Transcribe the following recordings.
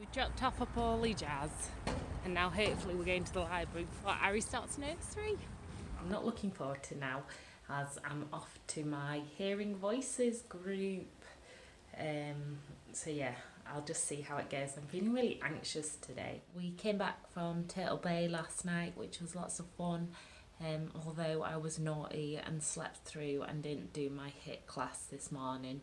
We dropped off a poorly Jazz and now hopefully we're going to the library before Ari starts nursery. I'm not looking forward to now as I'm off to my Hearing Voices group. So yeah, I'll just see how it goes. I'm feeling really anxious today. We came back from Turtle Bay last night, which was lots of fun. Although I was naughty and slept through and didn't do my HIIT class this morning.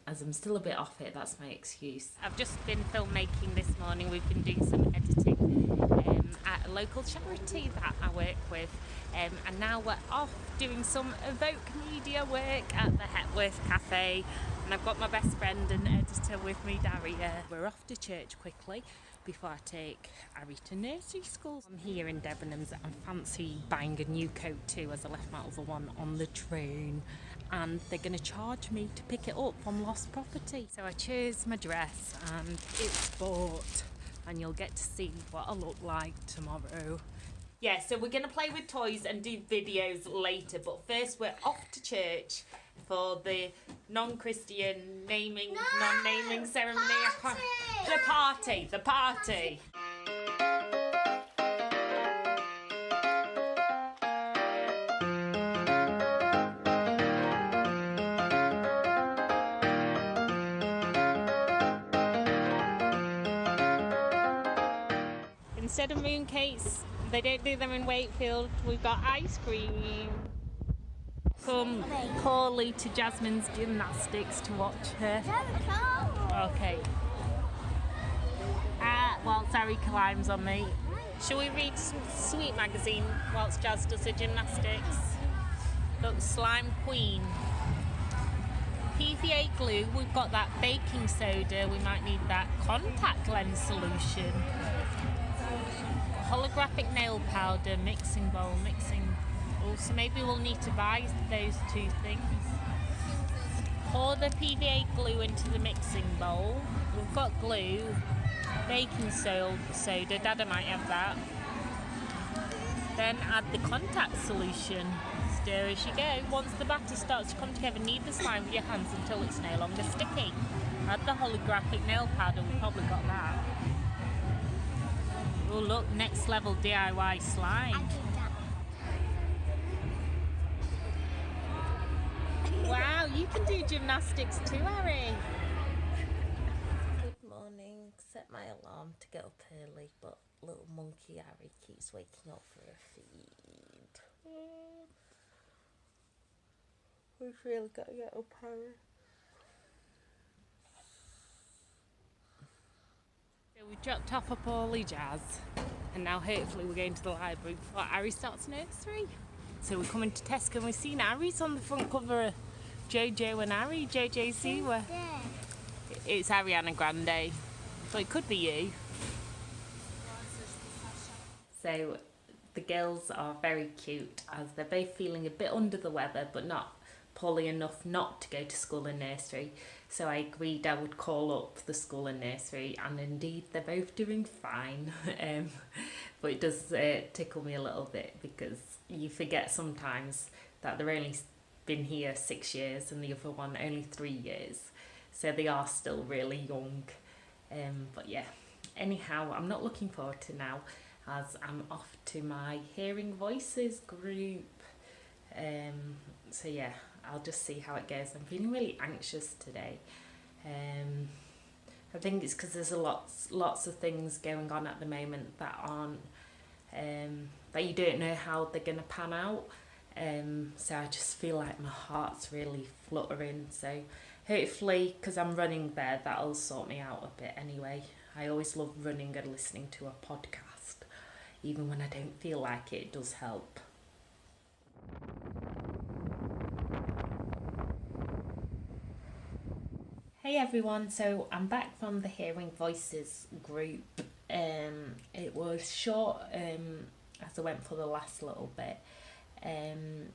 As I'm still a bit off it, that's my excuse. I've just been filmmaking this morning. We've been doing some editing at a local charity that I work with, and now we're off doing some Evoke media work at the Hepworth Cafe, and I've got my best friend and editor with me, Daria. We're off to church quickly before I take Ari to nursery school. I'm here in Debenhams and fancy buying a new coat too, as I left my other one on the train, and they're going to charge me to pick it up from lost property. So I chose my dress and it's bought, and you'll get to see what I look like tomorrow. Yeah, so we're going to play with toys and do videos later, but first we're off to church for the non-Christian non-naming ceremony. The party. Instead of mooncakes, they don't do them in Wakefield. We've got ice cream. Come Corley to Jasmine's gymnastics to watch her. Okay. Whilst Ari climbs on me. Shall we read some Sweet magazine whilst Jazz does her gymnastics? Look, Slime Queen. PVA glue, we've got that baking soda. We might need that contact lens solution. Holographic nail powder, mixing bowl, so maybe we'll need to buy those two things. Pour the PVA glue into the mixing bowl. We've got glue, baking soda, Dada might have that. Then add the contact solution. Stir as you go. Once the batter starts to come together, knead the slime with your hands until it's no longer sticky. Add the holographic nail powder, we've probably got that. Oh look, next level DIY slime. Wow, you can do gymnastics too, Ari. Good morning. Set my alarm to get up early, but little monkey Ari keeps waking up for a feed. We've really got to get up, Harry. So we dropped off a poorly Jazz, and now hopefully we're going to the library before Ari starts nursery. So we're coming to Tesco and we've seen Ari's on the front cover of Jojo and Ari, JJC. It's Arianna Grande, so it could be you. So the girls are very cute as they're both feeling a bit under the weather but not poorly enough not to go to school and nursery. So I agreed I would call up the school and nursery, and indeed they're both doing fine. But it does tickle me a little bit because you forget sometimes that they're only been here 6 years and the other one only 3 years. So they are still really young. But yeah, anyhow, I'm not looking forward to now as I'm off to my Hearing Voices group. So yeah, I'll just see how it goes. I'm feeling really anxious today. I think it's because there's lots of things going on at the moment that aren't that you don't know how they're gonna pan out. So I just feel like my heart's really fluttering. So hopefully, because I'm running there, that'll sort me out a bit anyway. I always love running and listening to a podcast. Even when I don't feel like it, it does help. Hey everyone, so I'm back from the Hearing Voices group. It was short as I went for the last little bit. And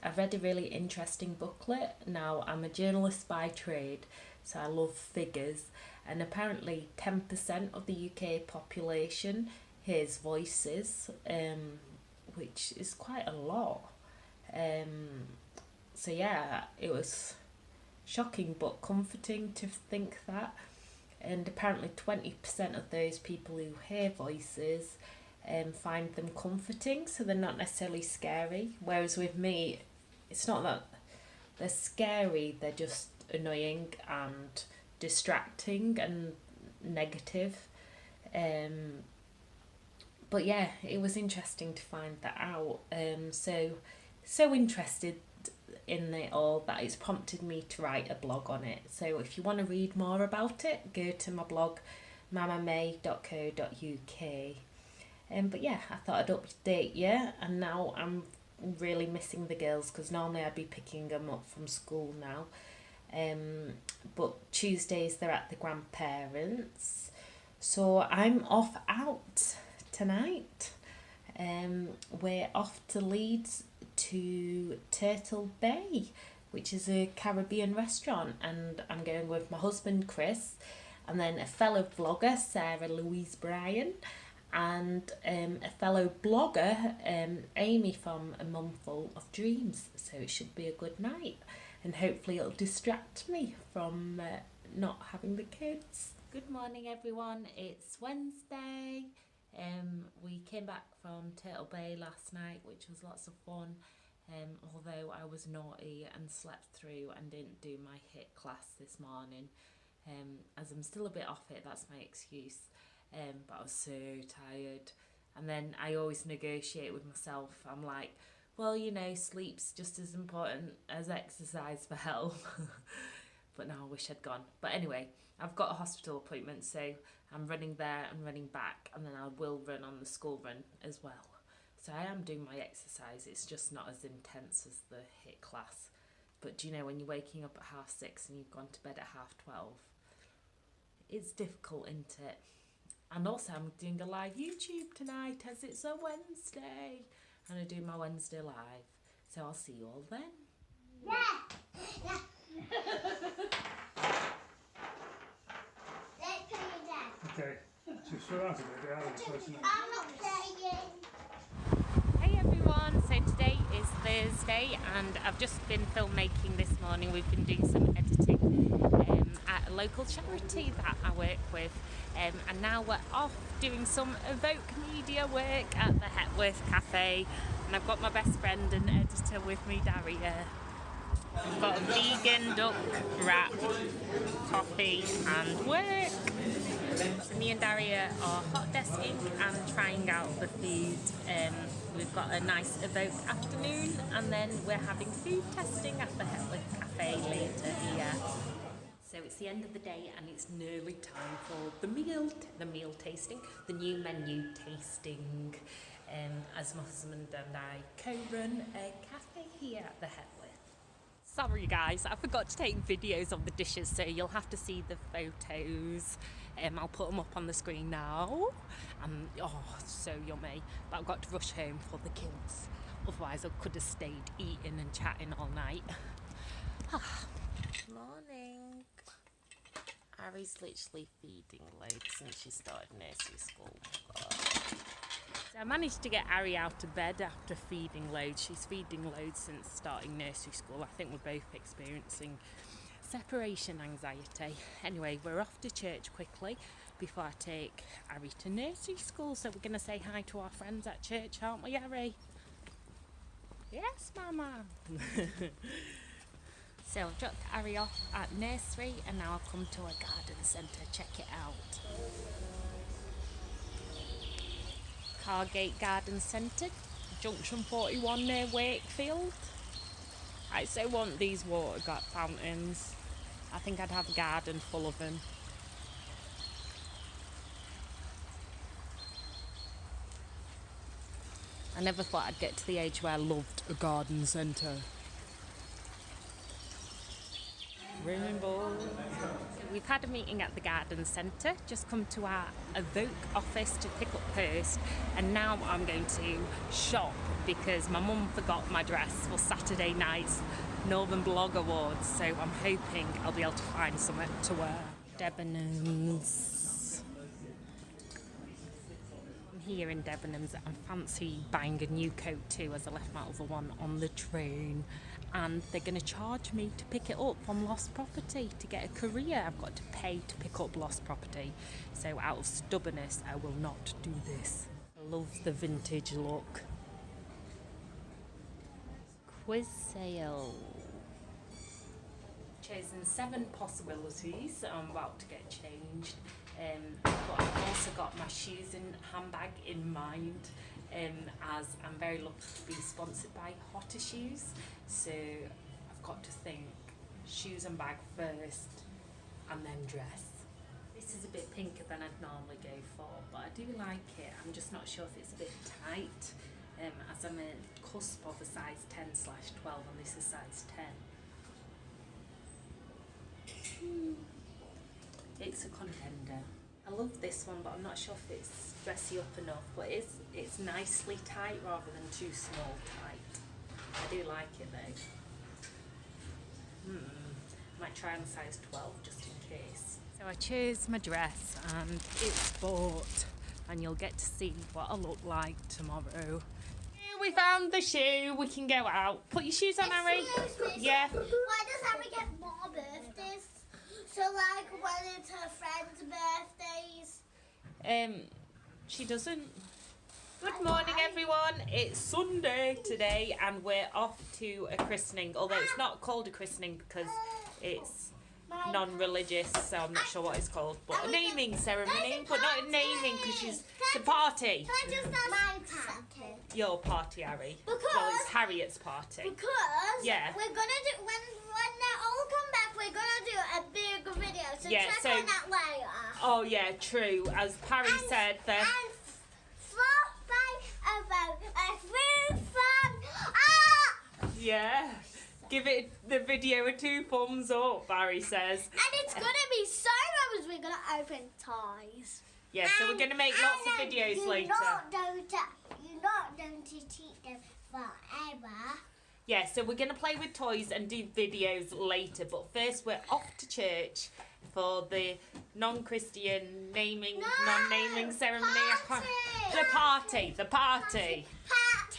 I read a really interesting booklet. Now, I'm a journalist by trade, so I love figures, and apparently 10% of the UK population hears voices, which is quite a lot. So yeah, it was shocking but comforting to think that. and apparently 20% of those people who hear voices find them comforting, so they're not necessarily scary. Whereas with me, it's not that they're scary, they're just annoying and distracting and negative. But yeah, it was interesting to find that out. So interested in it all that it's prompted me to write a blog on it. So if you want to read more about it, go to my blog mamamay.co.uk. But yeah, I thought I'd update you, and now I'm really missing the girls because normally I'd be picking them up from school now. But Tuesdays they're at the grandparents', so I'm off out tonight. We're off to Leeds to Turtle Bay, which is a Caribbean restaurant, and I'm going with my husband Chris, and then a fellow vlogger Sarah Louise Bryan, and a fellow blogger Amy from A Mumful of Dreams. So it should be a good night, and hopefully it'll distract me from not having the kids. Good morning everyone, it's Wednesday. We came back from Turtle Bay last night, which was lots of fun, although I was naughty and slept through and didn't do my HIIT class this morning. As I'm still a bit off it, that's my excuse, but I was so tired. And then I always negotiate with myself. I'm like, well, you know, sleep's just as important as exercise for health. But now I wish I'd gone. But anyway, I've got a hospital appointment, so I'm running there and running back, and then I will run on the school run as well. So I am doing my exercise, it's just not as intense as the HIIT class. But do you know, when you're waking up at 6:30 and you've gone to bed at 12:30, it's difficult, isn't it? And also I'm doing a live YouTube tonight as it's a Wednesday, and I do my Wednesday live. So I'll see you all then. Yeah. Okay, just throw out a bit, I'm not playing. Hey everyone, so today is Thursday and I've just been filmmaking this morning. We've been doing some editing at a local charity that I work with, and now we're off doing some Evoke media work at the Hepworth Cafe, and I've got my best friend and editor with me, Daria. I've got a vegan duck wrap, coffee and work. So me and Daria are hot desking and trying out the food. We've got a nice Evoke afternoon, and then we're having food testing at the Hepworth Cafe later here. So it's the end of the day and it's nearly time for the meal tasting, the new menu tasting, as my husband and I co-run a cafe here at the Hepworth. Sorry guys, I forgot to take videos of the dishes, so you'll have to see the photos. I'll put them up on the screen now. Oh, so yummy. But I've got to rush home for the kids. Otherwise I could have stayed eating and chatting all night. Morning. Ari's literally feeding loads since she started nursery school. So I managed to get Ari out of bed after feeding loads. She's feeding loads since starting nursery school. I think we're both experiencing separation anxiety. Anyway, we're off to church quickly before I take Ari to nursery school. So we're going to say hi to our friends at church, aren't we, Ari? Yes, Mama. So I've dropped Ari off at nursery and now I've come to a garden centre. Check it out. Cargate Garden Centre, Junction 41 near Wakefield. I so want these water fountains. I think I'd have a garden full of them. I never thought I'd get to the age where I loved a garden centre. Rainbow. We've had a meeting at the garden centre, just come to our Evoke office to pick up post, and now I'm going to shop because my mum forgot my dress for Saturday night's Northern Blog Awards, so I'm hoping I'll be able to find something to wear. Debenhams. I'm here in Debenhams. I fancy buying a new coat too, as I left my other one on the train. and they're going to charge me to pick it up from lost property. To get a courier, I've got to pay to pick up lost property. So out of stubbornness, I will not do this. I love the vintage look. Quiz sale. Chosen 7 possibilities. I'm about to get changed. But I've also got my shoes and handbag in mind, as I'm very lucky to be sponsored by Hotter Shoes. So I've got to think shoes and bag first and then dress. This is a bit pinker than I'd normally go for, but I do like it. I'm just not sure if it's a bit tight, as I'm a cusp of a size 10/12 and this is size 10. It's a contender. I love this one, but I'm not sure if it's dressy up enough, but it's nicely tight rather than too small tight. I do like it though. Might try on size 12 just in case. So I chose my dress and it's bought, and you'll get to see what I look like tomorrow. We found the shoe, we can go out. Put your shoes on, Harry. Yeah. Why does Harry get more birthdays? So like when it's her friends' birthdays? She doesn't. Good morning everyone, it's Sunday today and we're off to a christening, although it's not called a christening because it's non-religious, so I'm not sure what it's called, but a naming ceremony, but not a naming because it's a party. Can I just ask my party? Your party, Harry. Well, it's Harriet's party. Because yeah, we're gonna do when they all come back, we're gonna do a big video. So yeah, check on that later. Oh yeah, true. As Parry said, the yeah. Give it the video a 2 thumbs up, Barry says. And it's gonna be so because we're gonna open toys. Yeah, so we're gonna make lots of videos later. You're not going to teach them forever. Yeah, so we're gonna play with toys and do videos later, but first we're off to church for the non-Christian non-naming ceremony. The party.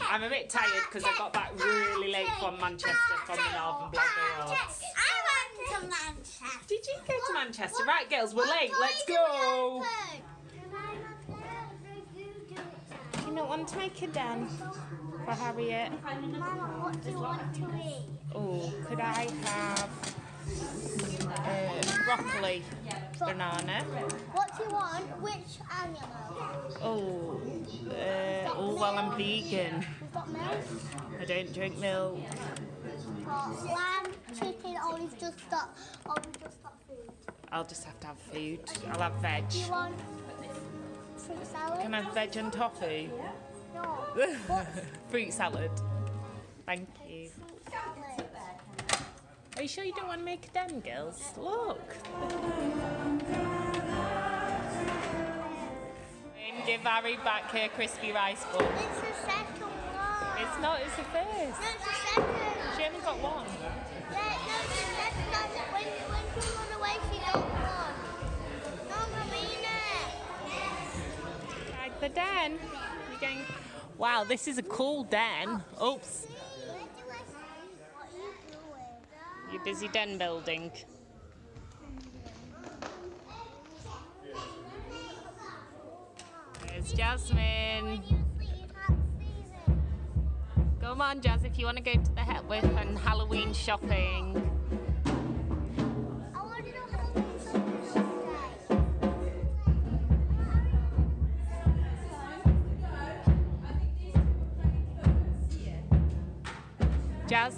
I'm a bit tired because I got back really late from Manchester from the Northern Blogger Awards. I went to Manchester. Did you go to Manchester? Right, girls, we're late. Let's go. You don't want to make a den for Harriet? Mama, what do you want to eat? Oh, could I have broccoli, banana? What do you want? Which animal? Well, I'm vegan. We've got milk. I don't drink milk. Lamb, chicken, or we've just got food. I'll just have to have food. I'll have veg. Do you want fruit salad? Can I have veg and tofu? No. Fruit salad. Thank you. Fruit salad. Are you sure you don't want to make a den, girls? Look. And give Harry back her crispy rice bowl. It's the second one. It's not, it's the first. No, it's the second. She only got one. Yeah, no, it's the second one. When she run away, she got one. No, Marina. Like the den. You're going... Wow, this is a cool den. Oops. What are you doing? You're busy den building. There's Jasmine. Come on, Jazz, if you want to go to the Hepworth and Halloween shopping. I want to do Halloween shopping today. Jazz?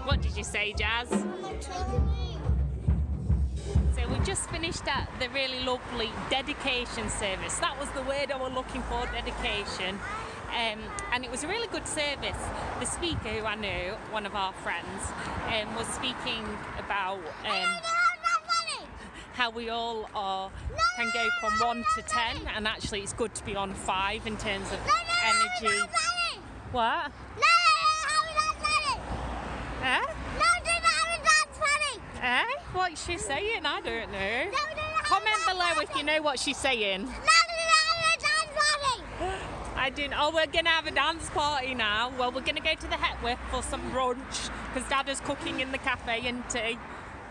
What did you say, Jazz? So we just finished at the really lovely dedication service. That was the word I was looking for, dedication. And it was a really good service. The speaker, who I knew, one of our friends, was speaking about how we all can go from 1 to 10, and actually it's good to be on 5 in terms of energy. What? Eh? Eh? What's she saying? I don't know. I didn't. Oh, we're gonna have a dance party now. Well, we're gonna go to the Hetworth for some brunch because Dad is cooking in the cafe and tea,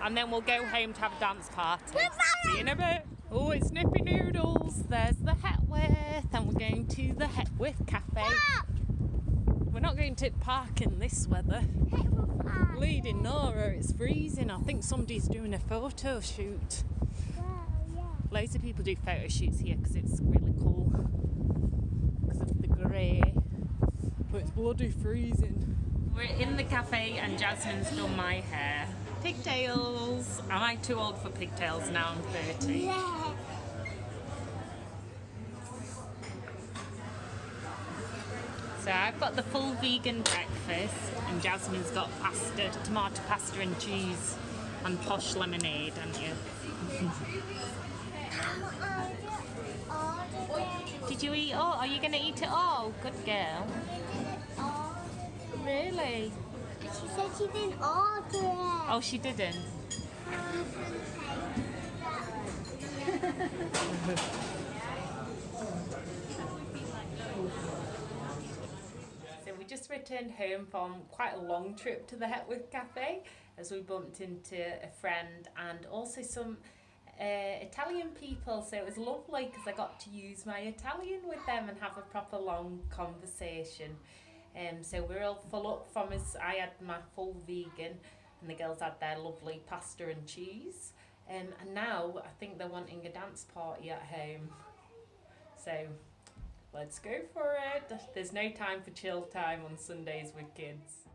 and then we'll go home to have a dance party. See you in a bit. Oh, it's Nippy Noodles. There's the Hetworth, and we're going to the Hetworth cafe. We're not going to park in this weather. Bleeding Nora, it's freezing. I think somebody's doing a photo shoot. Loads of people do photo shoots here because it's really cool. Because of the grey. But it's bloody freezing. We're in the cafe and Jasmine's done my hair. Pigtails. Am I too old for pigtails now? I'm 30. Yeah. So I've got the full vegan breakfast and Jasmine's got pasta, tomato pasta and cheese and posh lemonade, haven't you? Did you eat all? Are you going to eat it all? Good girl. Really? She said she didn't order it. Oh, she didn't? So we just returned home from quite a long trip to the Hetworth Cafe as we bumped into a friend and also some Italian people, so it was lovely because I got to use my Italian with them and have a proper long conversation. So we're all full up from us. I had my full vegan and the girls had their lovely pasta and cheese. And now I think they're wanting a dance party at home. So let's go for it. There's no time for chill time on Sundays with kids.